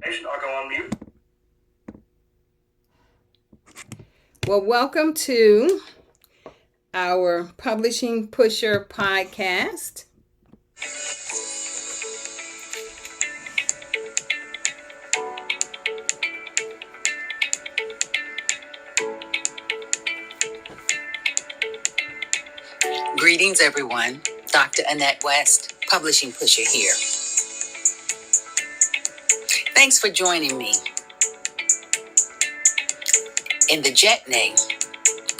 I'll go on mute. Well, welcome to our Publishing Pusher podcast. Greetings, everyone. Dr. Annette West, Publishing Pusher here. Thanks for joining me in the jet name,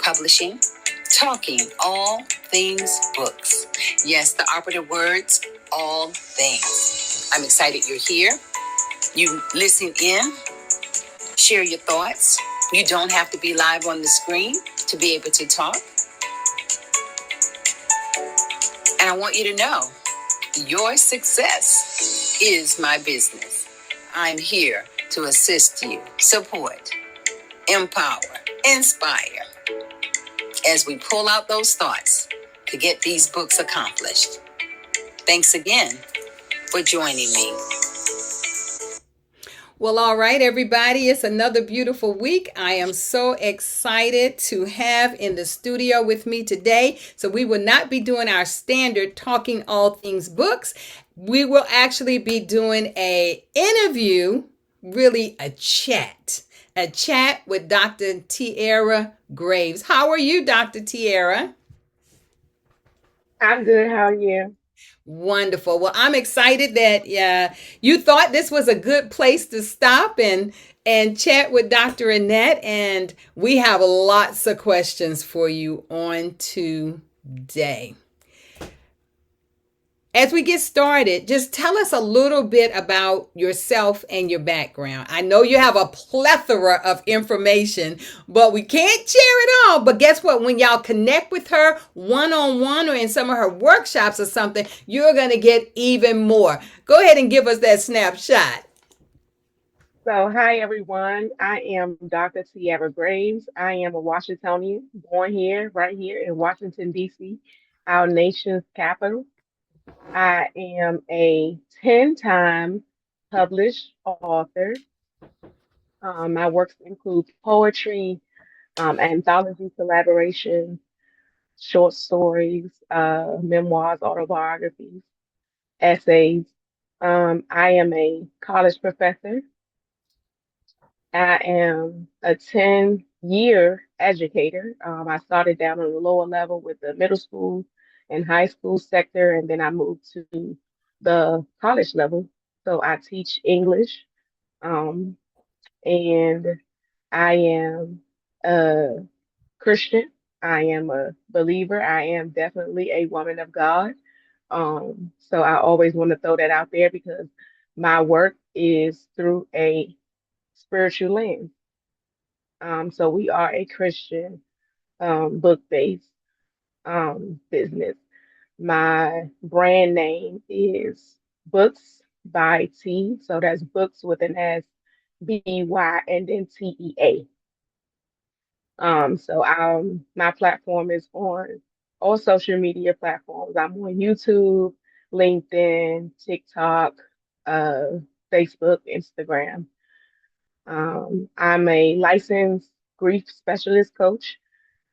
publishing, talking all things books. Yes, the operative words, all things. I'm excited you're here. You listen in, share your thoughts. You don't have to be live on the screen to be able to talk. And I want you to know your success is my business. I'm here to assist you, support, empower, inspire as we pull out those thoughts to get these books accomplished. Thanks again for joining me. Well, all right, everybody, it's another beautiful week. I am so excited to have in the studio with me today. So we will not be doing our standard talking all things books. We will actually be doing a interview, really a chat with Dr. Tierra Graves. How are you, Dr. Tierra? I'm good. How are you? Wonderful. Well, I'm excited that you thought this was a good place to stop and chat with Dr. Annette, and we have lots of questions for you on today. As we get started, just tell us a little bit about yourself and your background. I know you have a plethora of information, but we can't share it all. But guess what? When y'all connect with her one-on-one or in some of her workshops or something, you're going to get even more. Go ahead and give us that snapshot. Hi everyone. I am Dr. Tierra Graves. I am a Washingtonian, born here, right here in Washington, D.C., our nation's capital. I am a 10-time published author. My works include poetry, anthology collaborations, short stories, memoirs, autobiographies, essays. I am a college professor. I am a 10-year educator. I started down on the lower level with the middle school and high school sector, and then I moved to the college level. So I teach English, um, and I am a Christian. I am a believer. I am definitely a woman of God. So I always want to throw that out there because my work is through a spiritual lens. So we are a Christian book-based business. My brand name is Books by T. So that's books with an S, B-Y, and then T-E-A. My platform is on all social media platforms. I'm on YouTube, LinkedIn, TikTok, uh, Facebook, Instagram. I'm a licensed grief specialist coach,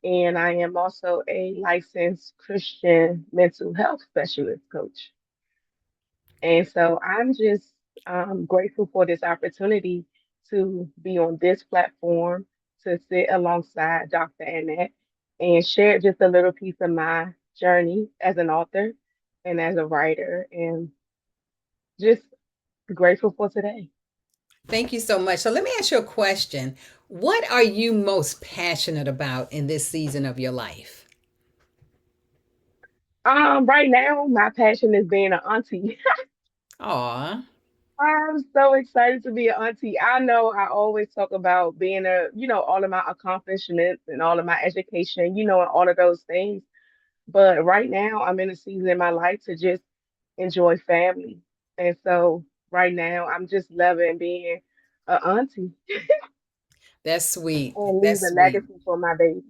and I am also a licensed Christian mental health specialist coach. And so I'm just grateful for this opportunity to be on this platform to sit alongside Dr. Annette and share just a little piece of my journey as an author and as a writer, and just grateful for today. Thank you so much. So let me ask you a question. What are you most passionate about in this season of your life? Right now, my passion is being an auntie. Aw. I'm so excited to be an auntie. I know I always talk about being all of my accomplishments and all of my education, and all of those things. But right now, I'm in a season in my life to just enjoy family. And so right now, I'm just loving being an auntie That's sweet. and leave That's a sweet. legacy for my baby.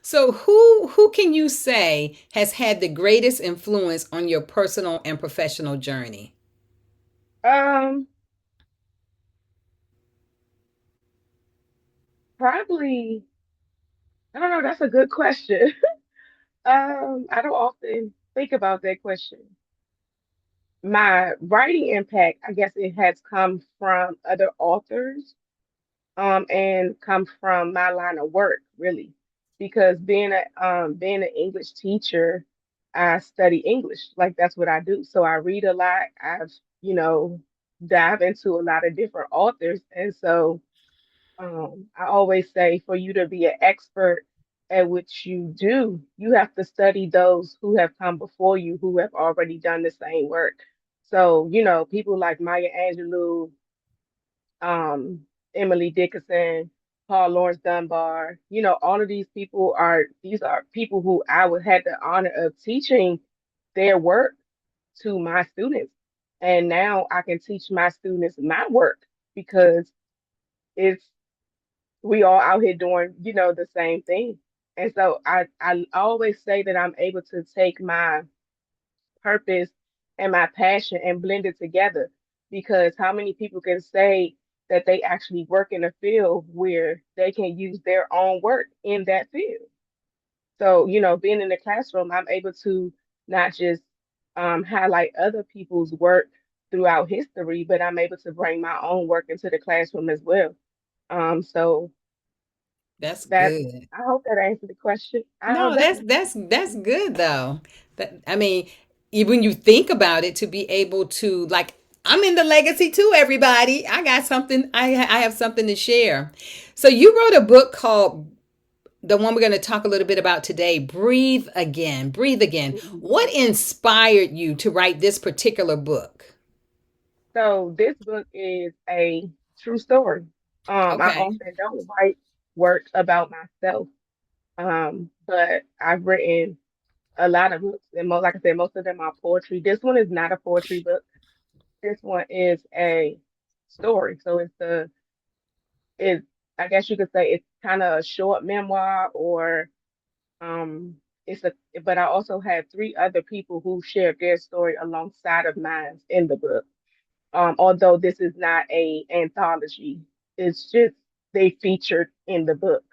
So who can you say has had the greatest influence on your personal and professional journey? Um, Probably, I don't know, that's a good question. I don't often think about that question. My writing impact, I guess it has come from other authors, and come from my line of work, really. Because being an English teacher, I study English. Like that's what I do. So I read a lot. I've, dive into a lot of different authors. And so I always say for you to be an expert at what you do, you have to study those who have come before you, who have already done the same work. So, people like Maya Angelou, Emily Dickinson, Paul Lawrence Dunbar, all of these are people who I would have the honor of teaching their work to my students. And now I can teach my students my work because it's we all out here doing, the same thing. And so I always say that I'm able to take my purpose and my passion and blend it together because how many people can say that they actually work in a field where they can use their own work in that field? So, being in the classroom, I'm able to not just highlight other people's work throughout history, but I'm able to bring my own work into the classroom as well. So That's That good. I hope that answered the question. No, that's good though. That I mean, when you think about it, to be able to like, I'm in the legacy too. Everybody, I got something. I have something to share. So you wrote a book called the one we're going to talk a little bit about today. Breathe again. Breathe again. Mhm. What inspired you to write this particular book? So this book is a true story. I Okay. often don't write work about myself, but I've written a lot of books, and like I said, most of them are poetry. This one is not a poetry book. This one is a story. So it's I guess you could say it's kind of a short memoir, or um, it's a. But I also have three other people who shared their story alongside of mine in the book. Although this is not a anthology, it's just they featured in the book.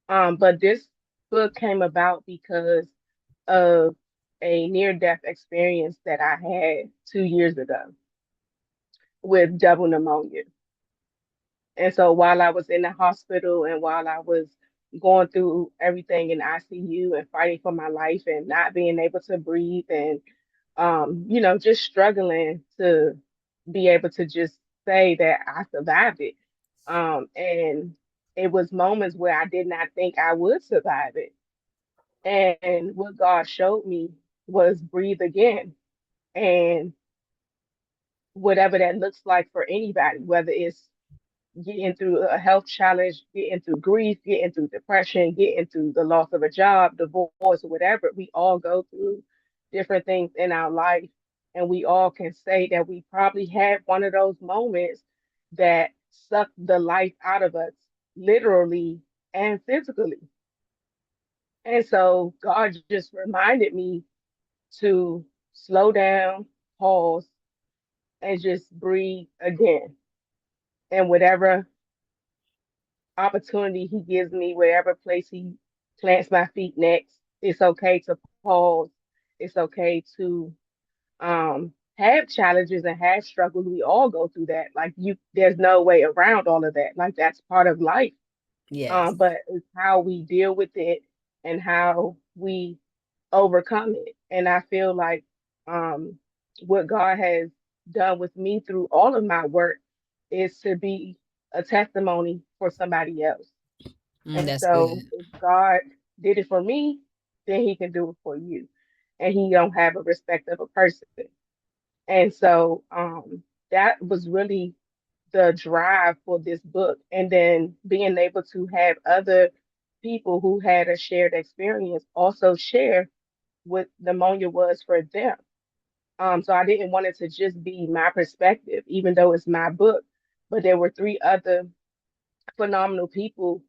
But this book came about because of a near-death experience that I had 2 years ago with double pneumonia. And so while I was in the hospital and while I was going through everything in ICU and fighting for my life and not being able to breathe and just struggling to be able to just say that I survived it. And it was moments where I did not think I would survive it. And what God showed me was breathe again. And whatever that looks like for anybody, whether it's getting through a health challenge, getting through grief, getting through depression, getting through the loss of a job, divorce, or whatever. We all go through different things in our life. And we all can say that we probably had one of those moments that sucked the life out of us, literally and physically. And so God just reminded me to slow down, pause, and just breathe again. And whatever opportunity he gives me, wherever place he plants my feet next, it's okay to pause. It's okay to have challenges and have struggles. We all go through that. Like there's no way around all of that. Like that's part of life. Yes. But it's how we deal with it and how we overcome it. And I feel like um what God has done with me through all of my work is to be a testimony for somebody else. And That's so good. if God did it for me, then he can do it for you. And he don't have a respect of a person. And so that was really the drive for this book. And then being able to have other people who had a shared experience also share what pneumonia was for them. So I didn't want it to just be my perspective, even though it's my book. But there were three other phenomenal people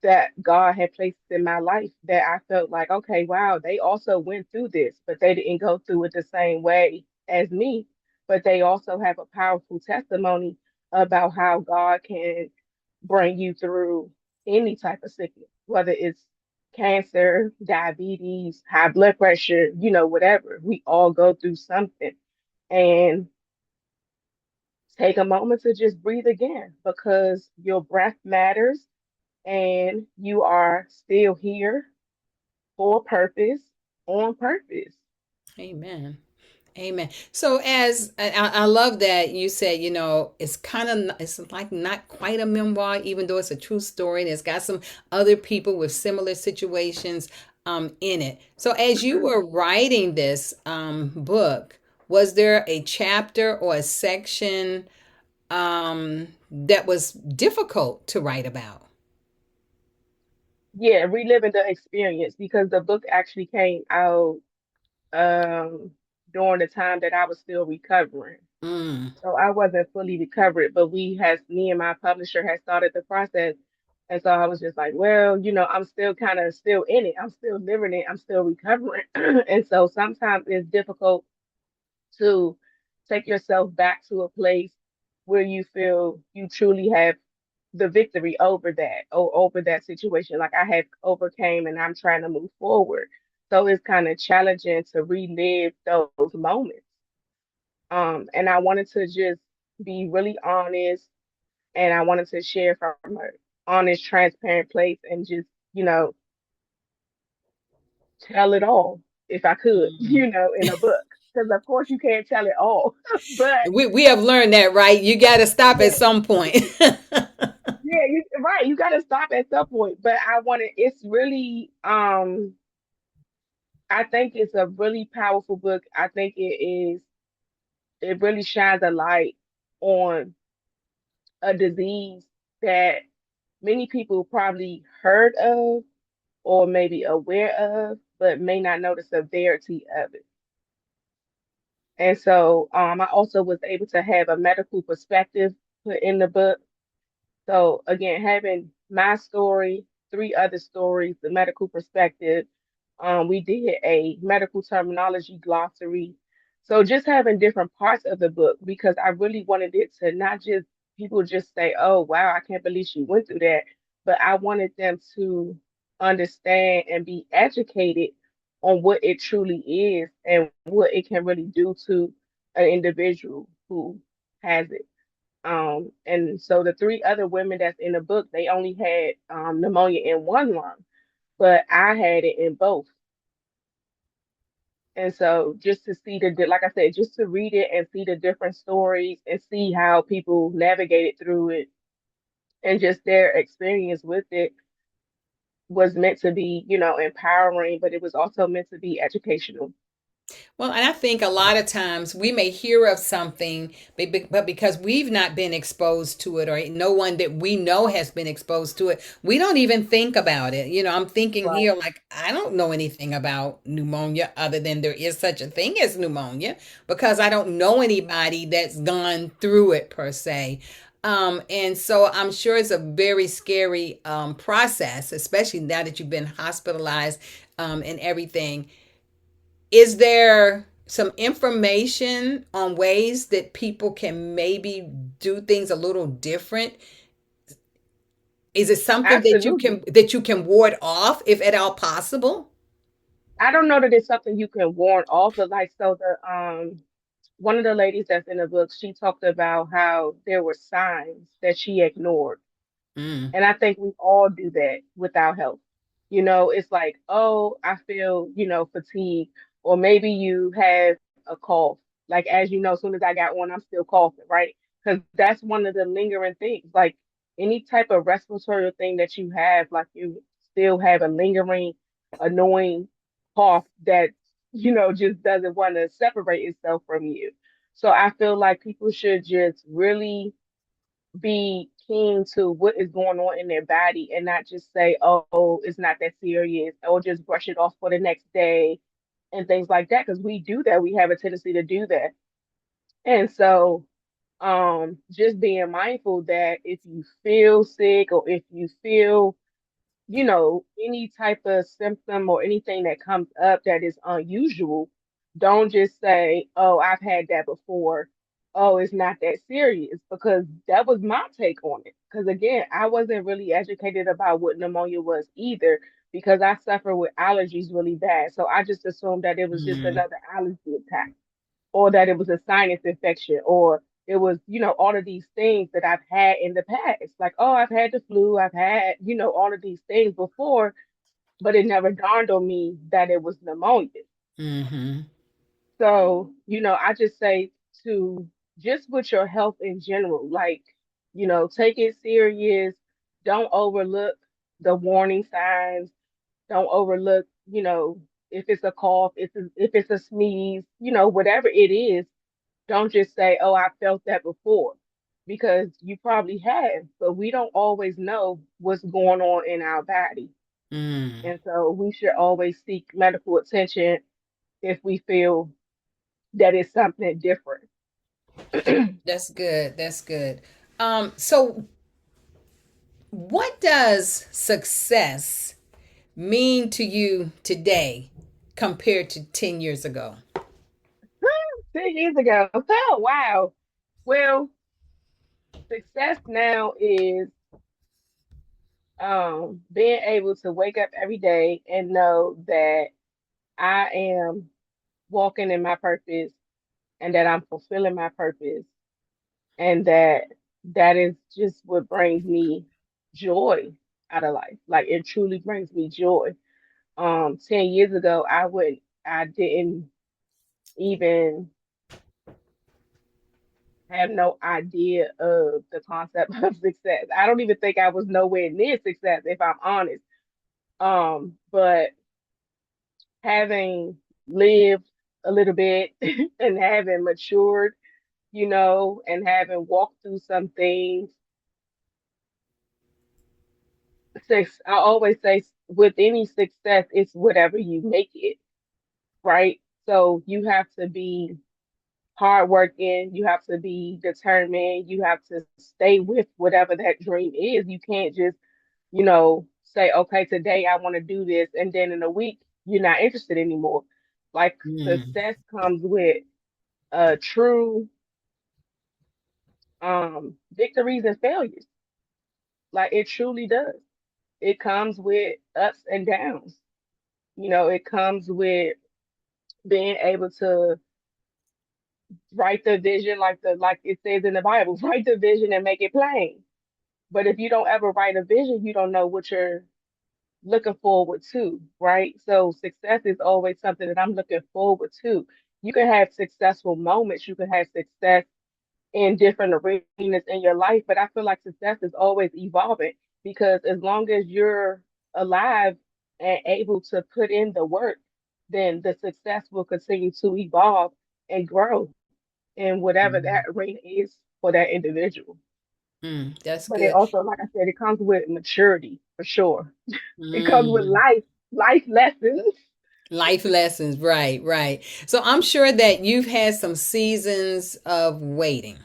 that God had placed in my life that I felt like, okay, wow, they also went through this, but they didn't go through it the same way as me. but they also have a powerful testimony about how God can bring you through any type of sickness, whether it's cancer, diabetes, high blood pressure, whatever. We all go through something. And take a moment to just breathe again because your breath matters and you are still here for purpose, on purpose. Amen. Amen. So as I love that you said, it's kind of, it's like not quite a memoir, even though it's a true story and it's got some other people with similar situations in it. So as you were writing this book, was there a chapter or a section that was difficult to write about? Yeah, reliving the experience because the book actually came out um, during the time that I was still recovering. Mm. So I wasn't fully recovered, but me and my publisher had started the process. And so I was just like, well, I'm still kind of still in it. I'm still living it. I'm still recovering. And so sometimes it's difficult to take yourself back to a place where you feel you truly have the victory over that or over that situation. Like I have overcame and I'm trying to move forward. So it's kind of challenging to relive those moments. And I wanted to just be really honest and I wanted to share from an honest, transparent place and just, tell it all if I could, Mm. in a book. Because of course you can't tell it all. But We have learned that, right? You got to stop yeah, at some point. yeah, right. You gotta stop at some point. But it's really I think it's a really powerful book. I think it really shines a light on a disease that many people probably heard of or maybe aware of, but may not know the severity of it. And so I also was able to have a medical perspective put in the book. So again, having my story, three other stories, the medical perspective, we did a medical terminology glossary. So just having different parts of the book because I really wanted it to not just people just say, "Oh wow, I can't believe she went through that," but I wanted them to understand and be educated on what it truly is and what it can really do to an individual who has it. And so the three other women that's in the book, they only had pneumonia in one lung, but I had it in both. And so just to see like I said, just to read it and see the different stories and see how people navigated through it and just their experience with it was meant to be, empowering, but it was also meant to be educational. Well, and I think a lot of times we may hear of something, but because we've not been exposed to it or no one that we know has been exposed to it, we don't even think about it. I'm thinking Right. here, like, I don't know anything about pneumonia other than there is such a thing as pneumonia because I don't know anybody that's gone through it per se. And so I'm sure it's a very scary process, especially now that you've been hospitalized and everything. Is there some information on ways that people can maybe do things a little different? Is it something Absolutely. that you can ward off if at all possible? I don't know that it's something you can warn off, but like so the one of the ladies that's in the book, she talked about how there were signs that she ignored. Mm. And I think we all do that with our health. It's like, oh, I feel, fatigue, or maybe you have a cough. Like, as you know, as soon as I got on, I'm still coughing, right? Because that's one of the lingering things. Like, any type of respiratory thing that you have, like, you still have a lingering, annoying cough that, just doesn't want to separate itself from you. So I feel like people should just really be keen to what is going on in their body and not just say, oh, it's not that serious, or just brush it off for the next day and things like that. Because we do that. We have a tendency to do that. And so just being mindful that if you feel sick or if you feel, any type of symptom or anything that comes up that is unusual, Don't just say, oh, I've had that before. Oh, it's not that serious, because that was my take on it. Because again, I wasn't really educated about what pneumonia was either, because I suffer with allergies really bad. So I just assumed that it was just Mm, another allergy attack, or that it was a sinus infection, or it was, all of these things that I've had in the past. Like, oh, I've had the flu, I've had, all of these things before, but it never dawned on me that it was pneumonia. mm-hmm. So, I just say to just with your health in general, like, take it serious. Don't overlook the warning signs. Don't overlook, if it's a cough, if it's a sneeze, whatever it is, don't just say, oh, I felt that before, because you probably have, but we don't always know what's going on in our body. Mm. And so we should always seek medical attention if we feel that it's something different. That's good. That's good. So what does success mean to you today compared to 10 years ago? 10 years ago. Oh, wow. Well, success now is being able to wake up every day and know that I am walking in my purpose, and that I'm fulfilling my purpose, and that is just what brings me joy out of life. Like, it truly brings me joy. 10 years ago, I didn't even have no idea of the concept of success. I don't even think I was nowhere near success, if I'm honest. But having lived a little bit and having matured, and having walked through some things, I always say with any success, it's whatever you make it, right? So you have to be hardworking, you have to be determined, you have to stay with whatever that dream is. You can't just, say, okay, today I want to do this, and then in a week you're not interested anymore. Like, Mm. success comes with true victories and failures. Like, it truly does. It comes with ups and downs. It comes with being able to write the vision, like it says in the Bible, write the vision and make it plain. But if you don't ever write a vision, you don't know what you're looking forward to, right? So success is always something that I'm looking forward to. You can have successful moments, you can have success in different arenas in your life, but I feel like success is always evolving, because as long as you're alive and able to put in the work, then the success will continue to evolve and grow in whatever that Mm. arena is for that individual. Mm. That's But it good. also, like I said, it comes with maturity for sure. It comes with Mm. life lessons. Life lessons, right, right. So I'm sure that you've had some seasons of waiting.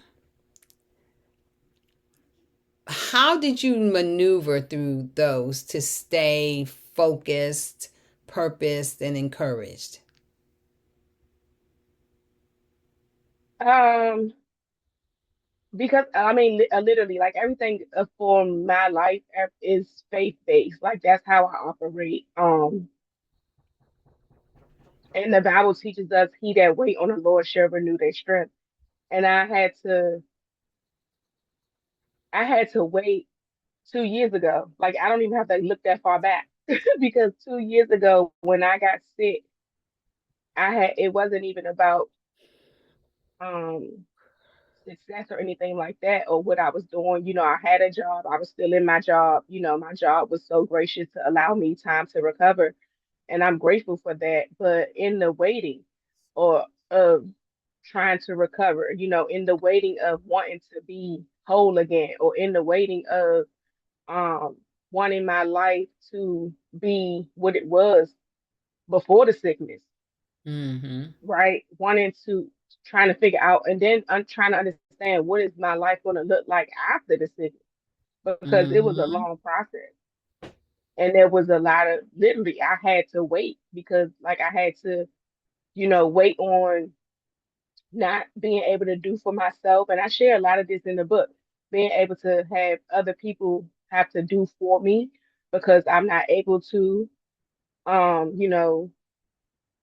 How did you maneuver through those to stay focused, purposed, and encouraged? Um, because I mean, literally, like everything for my life is faith based. Like, that's how I operate. And the Bible teaches us, "He that wait on the Lord shall renew their strength." And I had to wait 2 years ago. Like, I don't even have to look that far back, because 2 years ago when I got sick, it wasn't even about um success or anything like that, or what I was doing. I had a job, I was still in my job. My job was so gracious to allow me time to recover, and I'm grateful for that. But in the waiting, or of trying to recover, in the waiting of wanting to be whole again, or in the waiting of um wanting my life to be what it was before the sickness, Mm-hmm. right? Wanting to trying to figure out, and then I'm trying to understand what is my life going to look like after the sickness, because it was a Mm-hmm. long process, and there was a lot of, literally, I had to wait, because like I had to. wait on not being able to do for myself. And I share a lot of this in the book, being able to have other people have to do for me because I'm not able to, um, you know,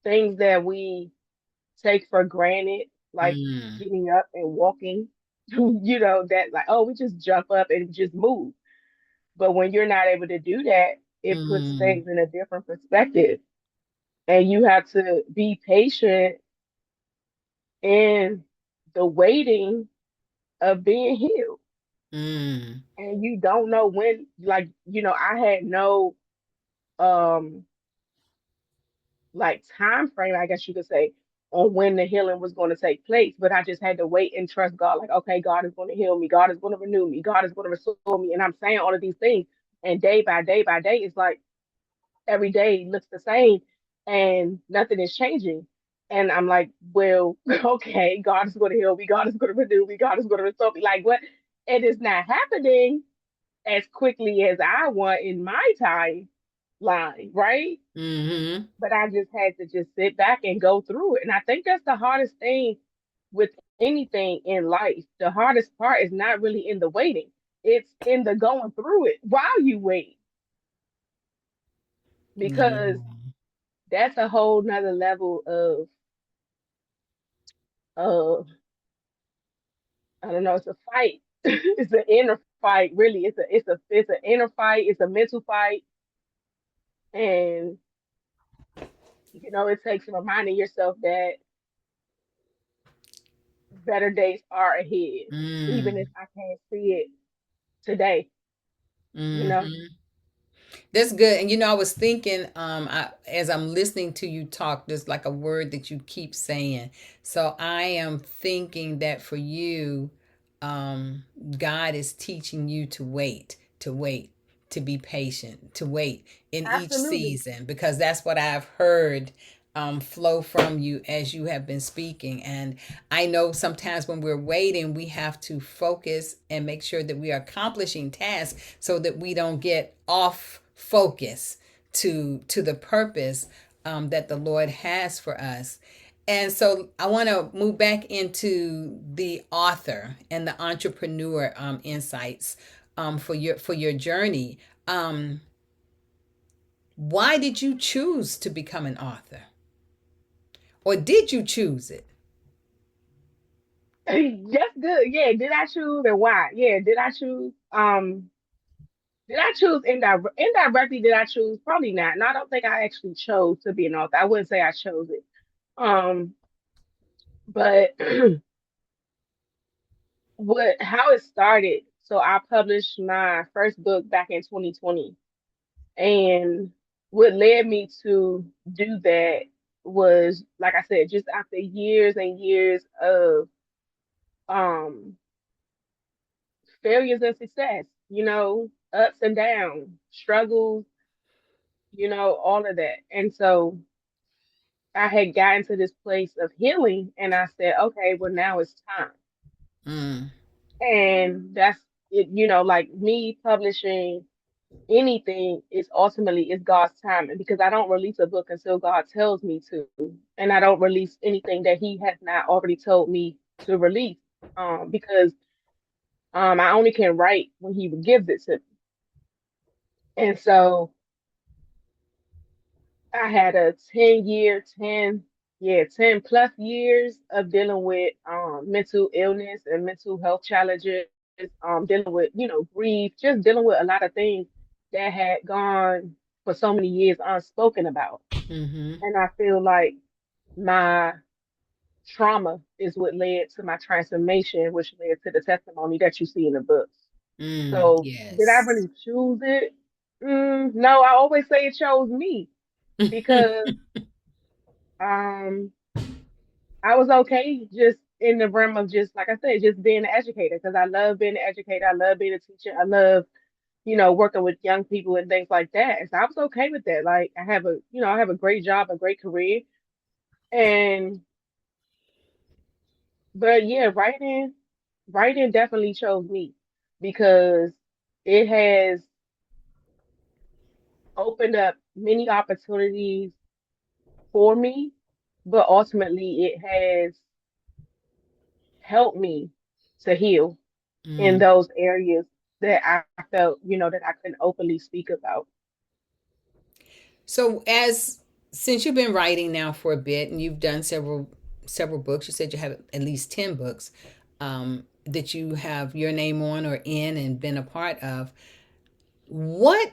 things that we take for granted, like Mm, getting up and walking, that like, oh, we just jump up and just move. But when you're not able to do that, it puts mm, things in a different perspective. And you have to be patient in the waiting of being healed. mm, And you don't know when, like, I had no um like time frame, I guess you could say, on when the healing was going to take place. But I just had to wait and trust God, like, okay, God is going to heal me, God is going to renew me, God is going to restore me. And I'm saying all of these things, and day by day by day, it's like every day looks the same and nothing is changing. And I'm like, well, okay, God is going to heal me, God is going to renew me, God is going to restore me. Like, what? It is not happening as quickly as I want in my timeline, right? mm-hmm. But I just had to just sit back and go through it. And I think that's the hardest thing with anything in life. The hardest part is not really in the waiting. It's in the going through it while you wait, because Yeah. that's a whole nother level of I don't know, it's a fight. It's an inner fight, really. It's an inner fight, it's a mental fight. And it takes reminding yourself that better days are ahead, even if Mm, I can't see it today, you know. mm-hmm. That's good. And I was thinking, as I'm listening to you talk, there's like a word that you keep saying. So I am thinking that for you, um, God is teaching you to wait, to be patient, to wait in each Absolutely. season, because that's what I've heard flow from you as you have been speaking. And I know sometimes when we're waiting, we have to focus and make sure that we are accomplishing tasks so that we don't get off focus to the purpose that the Lord has for us. And so I want to move back into the author and the entrepreneur insights for your journey. Um, why did you choose to become an author, or did you choose it? That's good. Yeah. Did I choose and why? Yeah. Did I choose? Did I choose indirectly? Did I choose? Probably not. No, I don't think I actually chose to be an author. I wouldn't say I chose it. Um, but how it started. So I published my first book back in 2020, and what led me to do that was, like I said, just after years and years of um failures and success, ups and downs, struggles, all of that. And so I had gotten to this place of healing and I said, okay, well, now it's time. Mm, And that's it, like me publishing anything is ultimately is God's time. And because I don't release a book until God tells me to, and I don't release anything that He has not already told me to release. Because I only can write when He gives it to me. And so I had a 10 plus years of dealing with mental illness and mental health challenges, dealing with, grief, just dealing with a lot of things that had gone for so many years unspoken about. mm-hmm. And I feel like my trauma is what led to my transformation, which led to the testimony that you see in the books. So did I Yes. really choose it? No, I always say it chose me because um I was okay just in the realm of just like I said, just being an educator because I love being an educator. I love being a teacher. I love, working with young people and things like that. And so I was okay with that. Like I have a great job, a great career. And but yeah, writing definitely chose me because it has opened up many opportunities for me but ultimately it has helped me to heal in Mm. those areas that I felt, that I couldn't openly speak about. So as since you've been writing now for a bit and you've done several books, you said you have at least 10 books that you have your name on or in and been a part of. What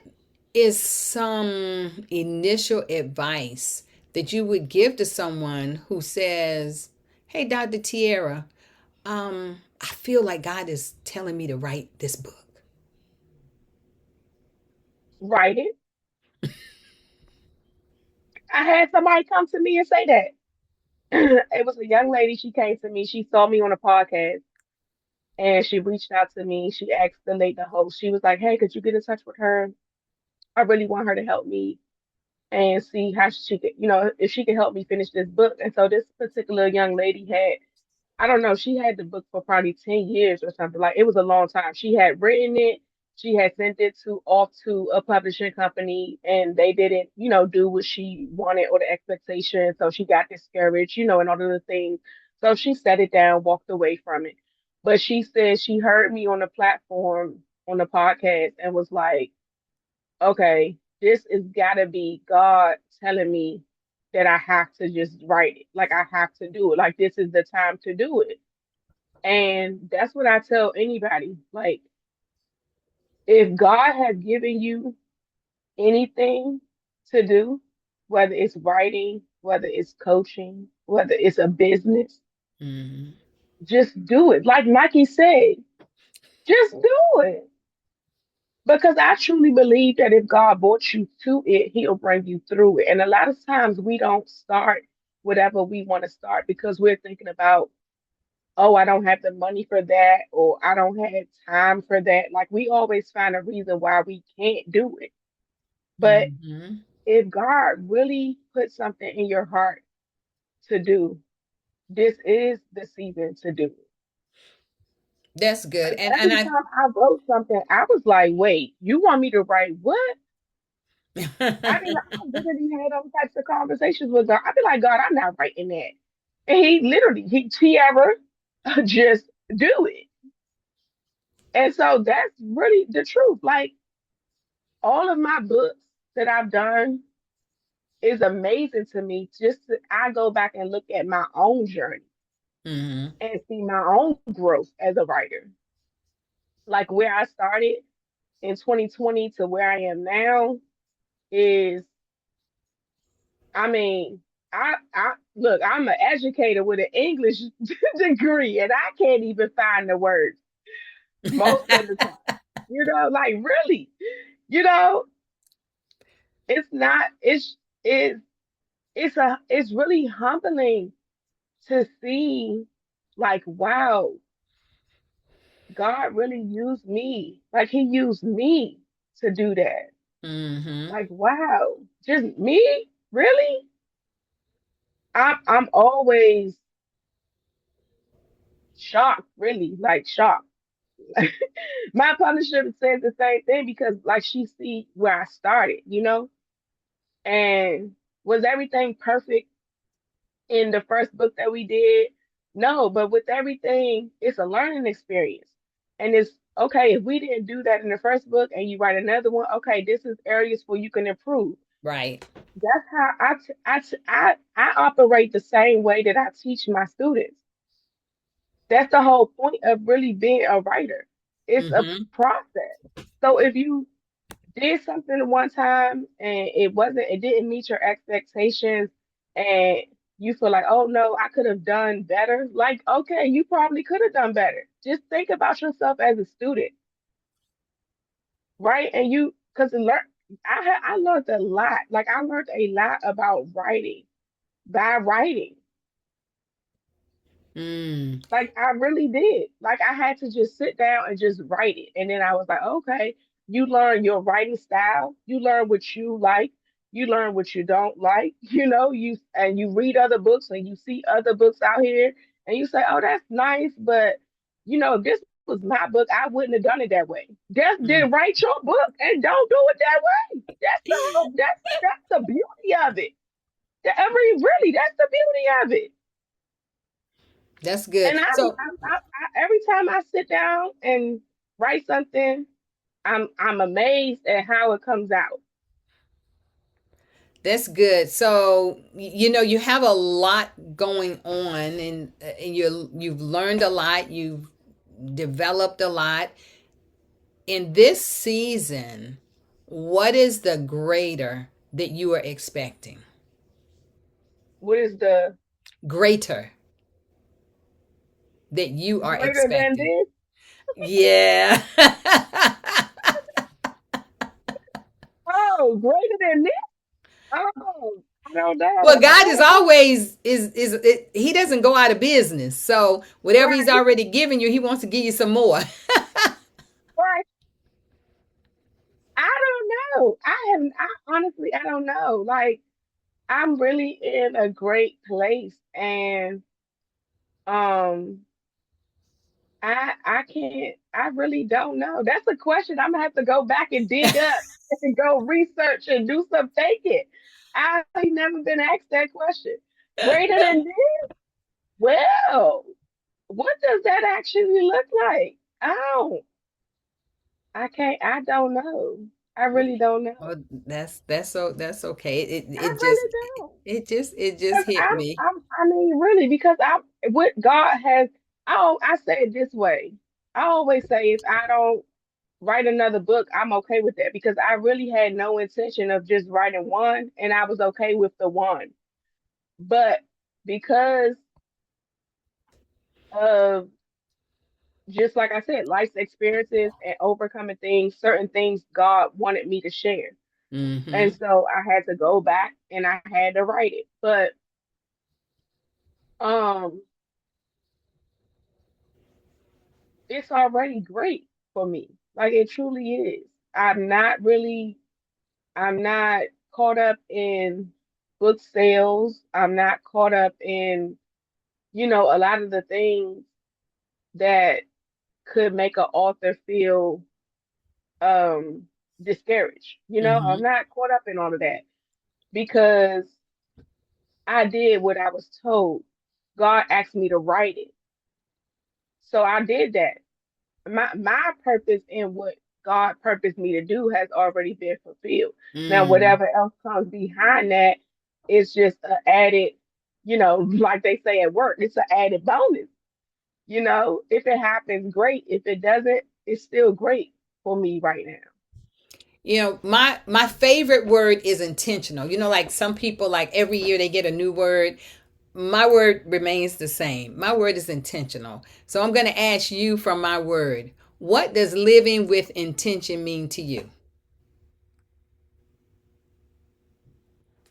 is some initial advice that you would give to someone who says, "Hey, Dr. Tierra, I feel like God is telling me to write this book." Write it. I had somebody come to me and say that. It was a young lady. She came to me. She saw me on a podcast and she reached out to me. She asked the host. She was like, "Hey, could you get in touch with her? I really want her to help me and see how she could, if she could help me finish this book." And so this particular young lady had, I don't know, she had the book for probably 10 years or something. Like it was a long time. She had written it, she had sent it to off to a publishing company and they didn't, do what she wanted or the expectation. So she got discouraged, and all of the things. So she set it down, walked away from it. But she said she heard me on the platform on the podcast and was like, okay, this is gotta be God telling me that I have to just write it. Like I have to do it. Like this is the time to do it. And that's what I tell anybody. Like if God has given you anything to do, whether it's writing, whether it's coaching, whether it's a business, Mm-hmm. just do it. Like Nike said, just do it. Because I truly believe that if God brought you to it, He'll bring you through it. And a lot of times we don't start whatever we want to start because we're thinking about, oh, I don't have the money for that, or I don't have time for that. Like we always find a reason why we can't do it. But Mm-hmm. if God really put something in your heart to do, this is the season to do it. That's good. 'Cause And every time I wrote something, I was like, wait, you want me to write what? I mean, I I literally had those types of conversations with God. I'd be like, God, I'm not writing that. And Tiara, just do it. And so that's really the truth. Like all of my books that I've done is amazing to me. I go back and look at my own journey mm-hmm. and see my own growth as a writer. Like where I started in 2020 to where I am now is I mean, I look, I'm an educator with an English degree, and I can't even find the words most of the time. Like really, you know, it's not. It's it's really humbling to see, like, wow, God really used me. Like He used me to do that. Mm-hmm. Like, wow, just me, really? I'm always shocked, really, like shocked. My publisher says the same thing because like she see where I started, and was everything perfect in the first book that we did? No, but with everything, it's a learning experience. And it's okay if we didn't do that in the first book and you write another one, okay, this is areas where you can improve. Right. That's how I operate the same way that I teach my students. That's the whole point of really being a writer. It's a Mm-hmm. process. So if you did something one time and it didn't meet your expectations and you feel like, oh no, I could have done better. Like, okay, you probably could have done better. Just think about yourself as a student, right? And I learned a lot. Like I learned a lot about writing by writing. Mm. Like I really did. Like I had to just sit down and just write it. And then I was like, okay, you learn your writing style, you learn what you like, you learn what you don't like, you read other books and you see other books out here and you say, oh, that's nice, but if this was my book, I wouldn't have done it that way. Just Mm. then write your book and don't do it that way. That's the beauty of it. I mean, really, that's the beauty of it. That's good. And So every time I sit down and write something, I'm amazed at how it comes out. that's good. So you know you have a lot going on, and you've learned a lot. You've developed a lot in this season. What is the greater that you are expecting? What is the Greater that you are greater than expecting? this? Yeah. Oh, greater than this? Oh, I don't Well, know. God is always he doesn't go out of business. So whatever he's Right, already given you, he wants to give you some more. right. I don't know. I honestly, I don't know. Like, I'm really in a great place, and um, I can't. I really don't know. That's a question I'm gonna have to go back and dig up and go research and do some thinking. I've never been asked that question. Greater than this? Well, what does that actually look like? I can't. I don't know. I really don't know. Well, that's okay. I really don't. It just Because hit me. I mean, really, because what God has, I say it this way. I always say if I don't write another book, I'm okay with that because I really had no intention of just writing one, and I was okay with the one. But because of just like I said, life's experiences and overcoming things, certain things God wanted me to share. And Mm-hmm. so I had to go back and I had to write it. But um it's already great for me. Like it truly is. I'm not caught up in book sales. I'm not caught up in, a lot of the things that could make an author feel um discouraged. I'm Mm-hmm. not caught up in all of that because I did what I was told. God asked me to write it. So I did that. My purpose in what God purposed me to do has already been fulfilled. Now, Mm. whatever else comes behind that is just an added, like they say at work, it's an added bonus. If it happens, great. If it doesn't, it's still great for me right now. You know, my favorite word is intentional. You know, like some people like every year they get a new word. My word remains the same. My word is intentional. So I'm going to ask you from my word, what does living with intention mean to you?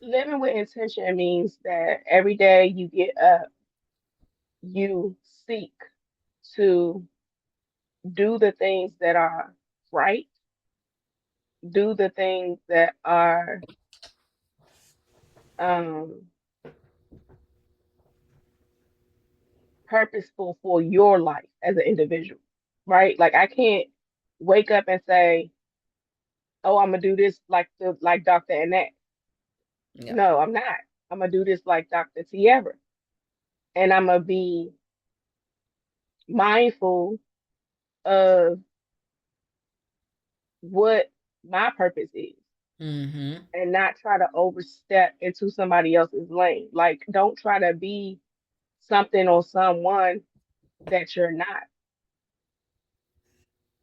Living with intention means that every day you get up, you seek to do the things that are right, do the things that are um, purposeful for your life as an individual, right? Like I can't wake up and say, "Oh, I'm gonna do this like Dr. Annette." Yeah. No, I'm not. I'm gonna do this like Dr. Tierra, and I'm gonna be mindful of what my purpose is, Mm-hmm. and not try to overstep into somebody else's lane. Like, don't try to be something or someone that you're not.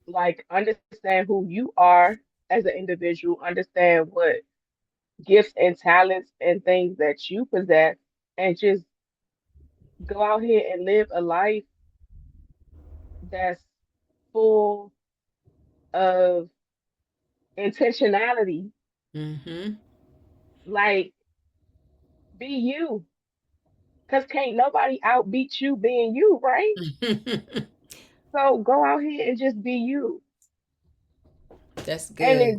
Like, understand who you are as an individual, understand what gifts and talents and things that you possess, and just go out here and live a life that's full of intentionality. Mm-hmm. Like, be you, because can't nobody outbeat you being you, right? So go out here and just be you That's and good.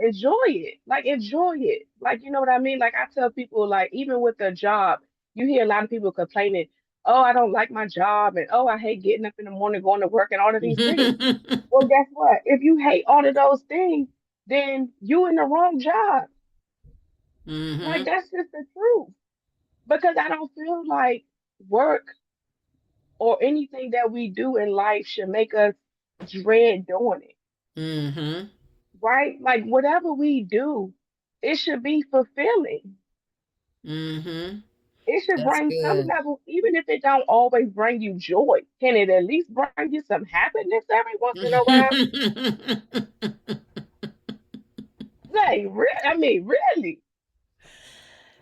enjoy it. Like enjoy it. Like you know what I mean? Like I tell people, like even with a job, you hear a lot of people complaining, oh, I don't like my job, and oh, I hate getting up in the morning, going to work, and all of these things. Well, guess what? If you hate all of those things, then you in the wrong job. Like Mm-hmm. that's just the truth. because I don't feel like work or anything that we do in life should make us dread doing it, Mm-hmm. right? Like whatever we do, it should be fulfilling. Mm-hmm. It should That's bring some good. level, even if it don't always bring you joy. Can it at least bring you some happiness every once in a while? Like, I mean, really?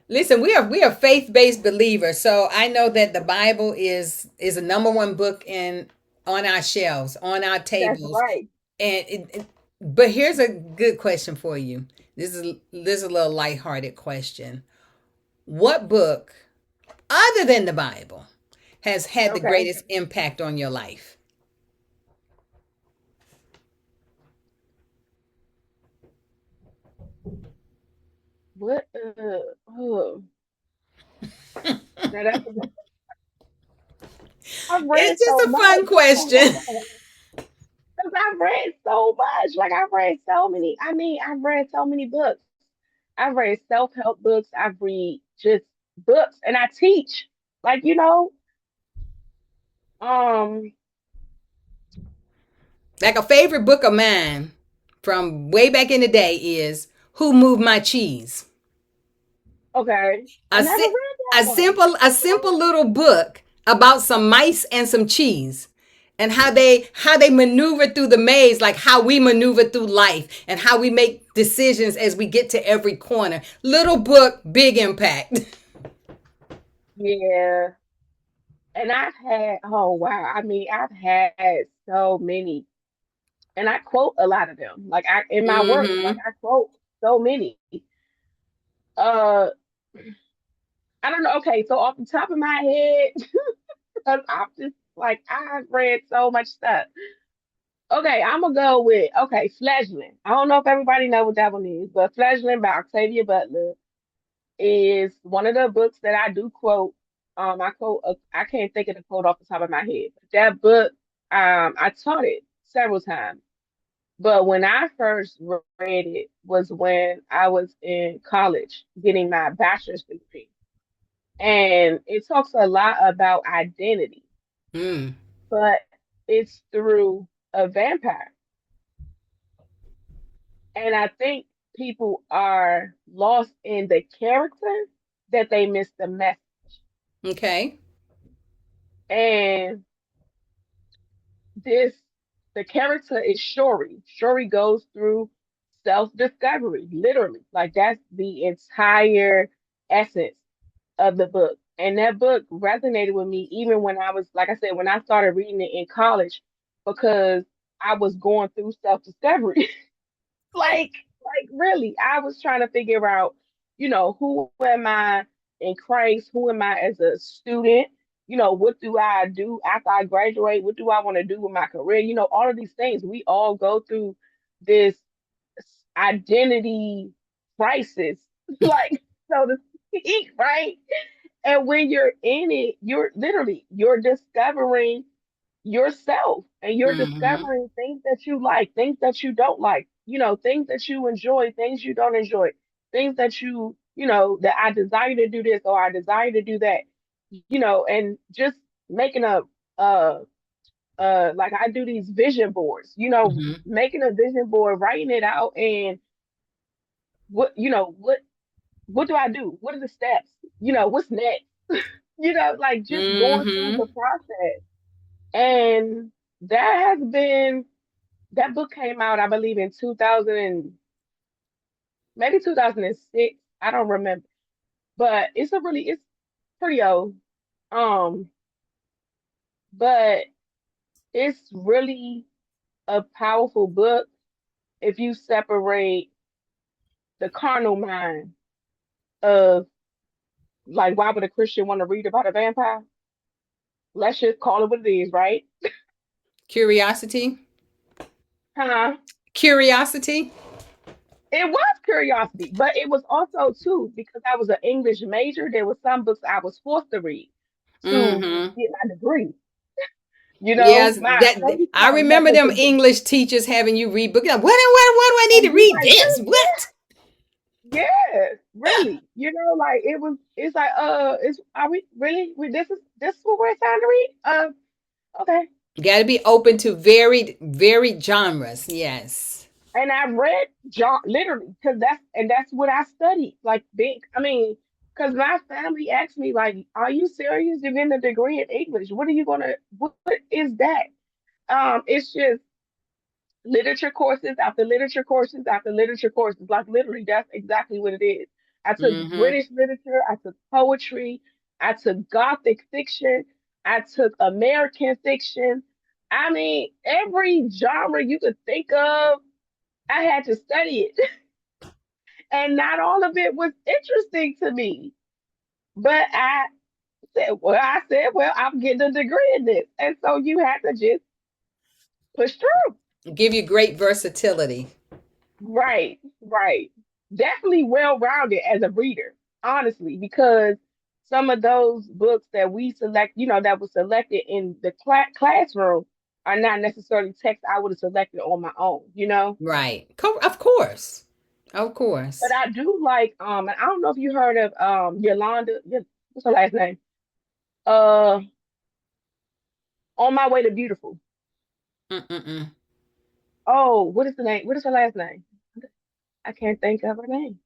Listen, we are faith-based believers, so I know that the Bible is a number one book in on our shelves, on our That's tables. right. And but here's a good question for you. This is a little lighthearted question. What book, other than the Bible, has had the Okay. greatest impact on your life? What? Oh, now that's a good. I've read It's just so a fun much. question. Because I've read so much. Like I've read so many. I mean, I've read so many books. I've read self-help books. I've read just books, and I teach. Like um, Like a favorite book of mine from way back in the day is Who Moved My Cheese? okay. I A, never si- read that one. a simple little book about some mice and some cheese and how they maneuver through the maze, like how we maneuver through life and how we make decisions as we get to every corner. Little book, big impact. Yeah. And I've had, oh wow. I mean, I've had so many. And I quote a lot of them. Like I in my work, like Mm-hmm. I quote so many. Uh I don't know. Okay, so off the top of my head, because I'm just like I've read so much stuff. Okay, I'm gonna go with Fledgling. I don't know if everybody know what that one is, but Fledgling by Octavia Butler is one of the books that I do quote. I quote. I can't think of the quote off the top of my head. But that book, I taught it several times. But when I first read it was when I was in college getting my bachelor's degree, and it talks a lot about identity, Mm. but it's through a vampire. And I think people are lost in the character that they miss the message. Okay. And this, the character is Shori. Shori goes through self discovery, literally. Like that's the entire essence of the book. And that book resonated with me even when I was, like I said, when I started reading it in college, because I was going through self discovery. like like really I was trying to figure out, who am I in Christ, who am I as a student, what do I do after I graduate, what do I want to do with my career, all of these things. We all go through this identity crisis, like, so to speak, right? And when you're in it, you're discovering yourself, and you're Mm-hmm. discovering things that you like, things that you don't like, things that you enjoy, things you don't enjoy, things that that I desire to do this or I desire to do that, and just making uh like I do these vision boards, Mm-hmm. making a vision board, writing it out, and what do I do? What are the steps? What's next? Like just going through Mm-hmm. the process. And that has been that book came out, I believe, in 2000 and maybe 2006. I don't remember, but it's pretty old. Um, but it's really a powerful book if you separate the carnal mind of, like, why would a Christian want to read about a vampire? Let's just call it what it is, right? Curiosity. Huh? Curiosity. It was curiosity, but it was also too because I was an English major. There were some books I was forced to read to Mm-hmm. get my degree. Yes, My that maybe I something remember messing them with the English teachers having you read books. Like, what do I need and to you read like, what this? is this? What? Yeah, really, like it's like, are we really, this is what we're trying to read? Okay. You got to be open to varied genres. Yes. And I read John literally because that's what I studied. Like big, I mean, because my family asked me like, "Are you serious? You're getting a degree in English. What are you gonna? What is that?" It's just literature courses after literature courses after literature courses. Like literally, that's exactly what it is. I took Mm-hmm. British literature. I took poetry. I took Gothic fiction. I took American fiction. I mean, every genre you could think of, I had to study it. And not all of it was interesting to me. But I said, well, I'm getting a degree in this. And so you have to just push through. Give you great versatility. Right, right. Definitely well rounded as a reader, honestly, because some of those books that we select, that was selected in the classroom are not necessarily text I would have selected on my own. Right. Of course. Of But course. I do like, and I don't know if you heard of Yolanda, what's her last name? Uh, On My Way to Beautiful. Mm-mm-mm. Oh, what is the name? What is her last name? I can't think of her name.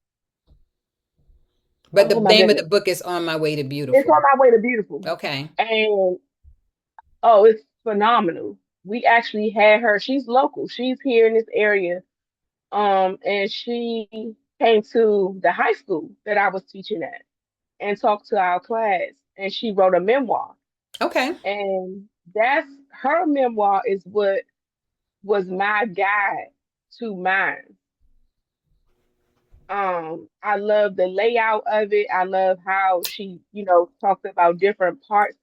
But the Oh my name of the goodness. book is On My Way to It's Beautiful. On My Way to Beautiful. Okay. And oh, it's phenomenal. We actually had her. She's local. She's here in this area. And she came to the high school that I was teaching at and talked to our class. And she wrote a memoir. Okay. And that's her memoir is what was my guide to mine. I love the layout of it. I love how she, talked about different parts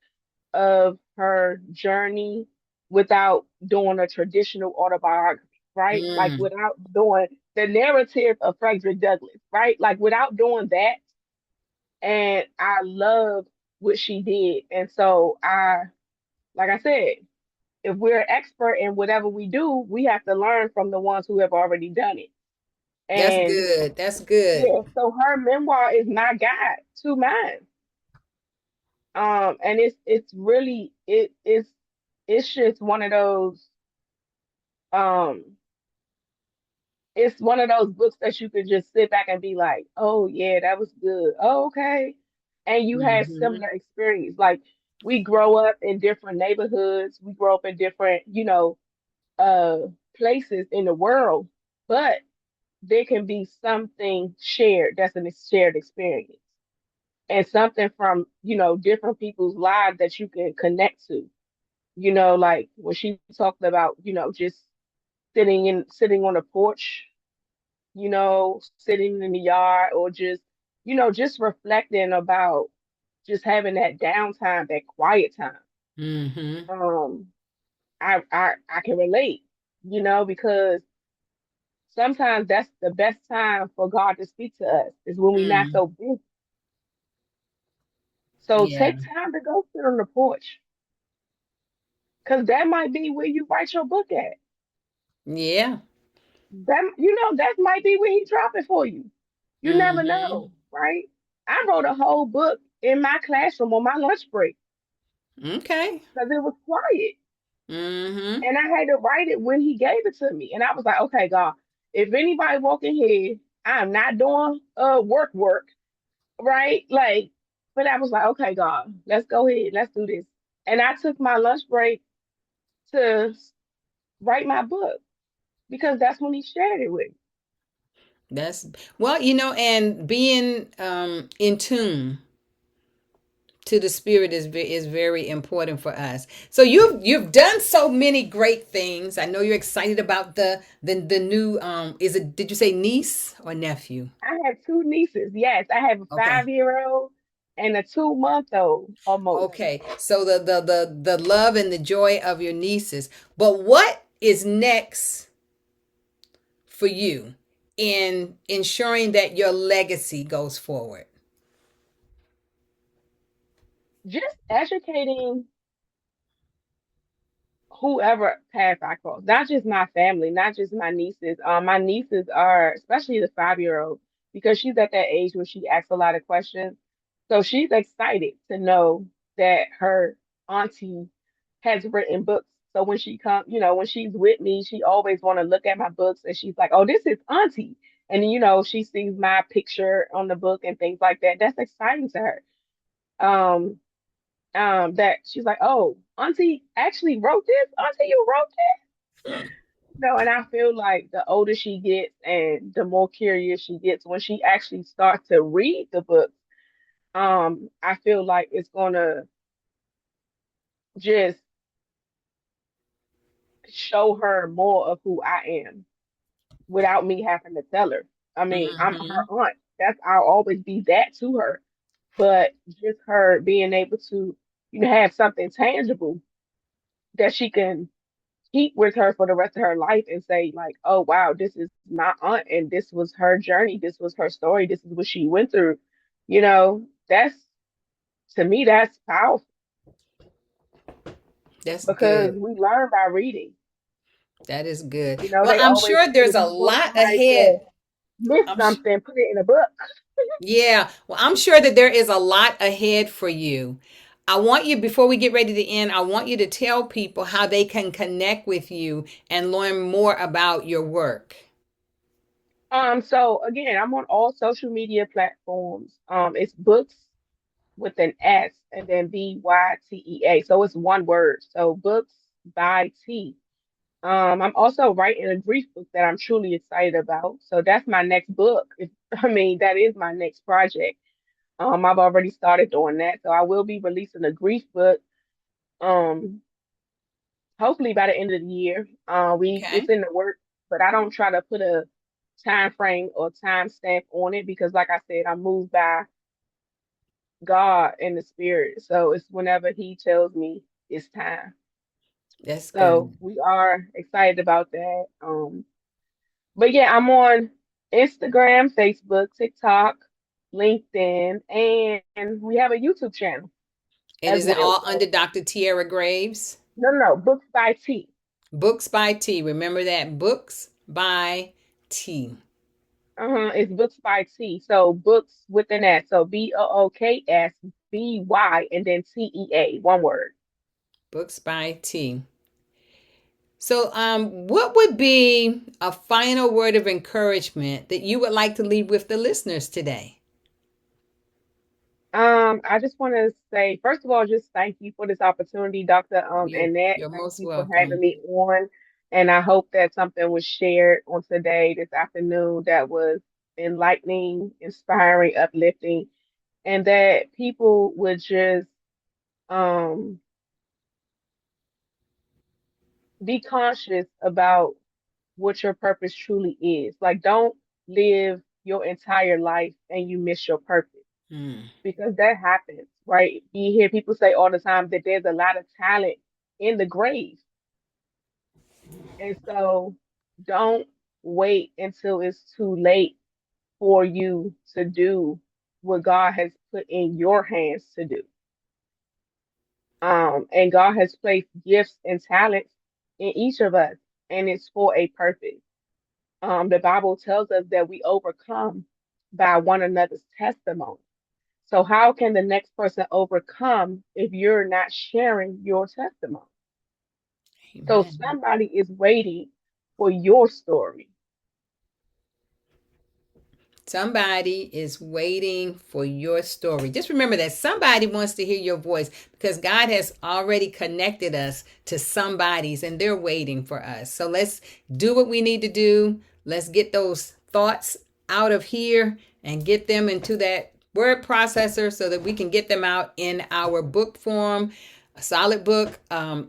of her journey without doing a traditional autobiography, right? Like Mm. without doing the narrative of Frederick Douglass, right? Like without doing that. And I love what she did. And so like I said, if we're an expert in whatever we do, we have to learn from the ones who have already done it. That's And good. That's good. yeah, so her memoir is my guide to mine. And it's really it's just um one of those books that you could just sit back and be like, oh yeah, that was good. Oh, okay. And you have Hmm. similar experience. Like we grow up in different neighborhoods, we grow up in different, uh places in the world, but there can be something shared that's a shared experience and something from, different people's lives that you can connect to. Like when she talked about, just sitting on a porch, sitting in the yard or just reflecting about just having that downtime, that quiet time. Hmm. Um, I can relate, because sometimes that's the best time for God to speak to us is when we're not Mm. so busy. So Yeah. take time to go sit on the porch, because that might be where you write your book at. Yeah. That might be where he drop it for you. You never Hmm. know, right? I wrote a whole book in my classroom on my lunch break Okay. because it was quiet. Hmm. And I had to write it when he gave it to me. And I was like, okay, God, if anybody walk in here, I'm not doing work, right? Like, but I was like, okay, God, let's go ahead, let's do this. And I took my lunch break to write my book because that's when he shared it with me. That's well, and being in tune to the spirit is very important for us. So you've done so many great things. I know you're excited about the new is it did you say niece or nephew? I have two nieces. Yes, I have a Okay. 5 year old and a 2 month old almost. Okay. So the love and the joy of your nieces. But what is next for you in ensuring that your legacy goes forward? Just educating whoever path I cross, not just my family, not just my nieces. My nieces are, especially the 5 year old. because she's at that age where she asks a lot of questions. So she's excited to know that her auntie has written books. So when she comes, when she's with me, she always want to look at my books and she's like, "Oh, this is auntie." And she sees my picture on the book and things like that. That's exciting to her. Um, that she's like, "Oh, auntie actually wrote this. Auntie, you wrote this." No, and I feel like the older she gets and the more curious she gets when she actually starts to read the book, I feel like it's gonna just show her more of who I am without me having to tell her. I mean, I'm her Mm-hmm. aunt. I'll always be that to her. But just her being able to, have something tangible that she can keep with her for the rest of her life and say, like, "Oh wow, this is my aunt and this was her journey, this was her story, this is what she went through." That's, to me, that's powerful That's because good. we learn by reading. That is good. Well, They I'm always sure say there's a you don't lot like ahead. miss I'm sh- something, put it in a book. yeah. Well, I'm sure that there is a lot ahead for you. I want you, before we get ready to end, I want you to tell people how they can connect with you and learn more about your work. So again, I'm on all social media platforms. It's books with an S and then BYTEA. So it's one word. So books by T. I'm also writing a grief book that I'm truly excited about. So that's my next book. That is my next project. I've already started doing that. So I will be releasing a grief book. Um, Hopefully by the end of the year. It's Okay. in the work, but I don't try to put a time frame or time stamp on it because, like I said, I'm moved by God and the Spirit. So it's whenever He tells me it's time. That's So good. we are excited about that. But yeah, I'm on Instagram, Facebook, TikTok, LinkedIn, and we have a YouTube channel And as is it well. all under So Dr. Tierra Graves? no, no, no, Books by T. Books by T. Remember that. Books by T. It's Books by T. So books with an S. So BOOKSBY and then TEA, one word. Books by T. So, what would be a final word of encouragement that you would like to leave with the listeners today? I just want to say, first of all, just thank you for this opportunity, Dr. Annette. You're Thank most you for having welcome. me on. And I hope that something was shared on today, this afternoon, that was enlightening, inspiring, uplifting, and that people would just um be conscious about what your purpose truly is. Like, don't live your entire life and you miss your purpose Hmm. because that happens, right? You hear people say all the time that there's a lot of talent in the grave. And so don't wait until it's too late for you to do what God has put in your hands to do. And God has placed gifts and talents in each of us, and it's for a purpose. The Bible tells us that we overcome by one another's testimony. So, how can the next person overcome if you're not sharing your testimony? So, Amen. somebody is waiting for your story. Somebody is waiting for your story. Just remember that somebody wants to hear your voice because God has already connected us to somebody's and they're waiting for us. So let's do what we need to do. Let's get those thoughts out of here and get them into that word processor so that we can get them out in our book form, a solid book,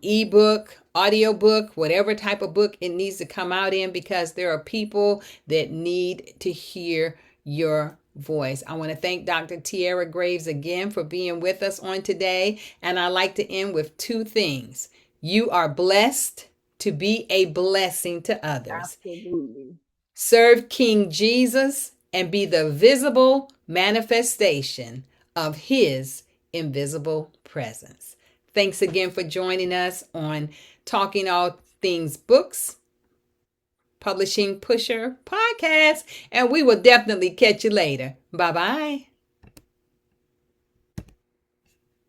ebook, audio book, whatever type of book it needs to come out in, because there are people that need to hear your voice. I want to thank Dr. Tierra Graves again for being with us on today. And I like to end with two things. You are blessed to be a blessing to others. Absolutely. Serve King Jesus and be the visible manifestation of his invisible presence. Thanks again for joining us on Talking All Things Books. Publishing Pusher podcast. And we will definitely catch you later. Bye bye.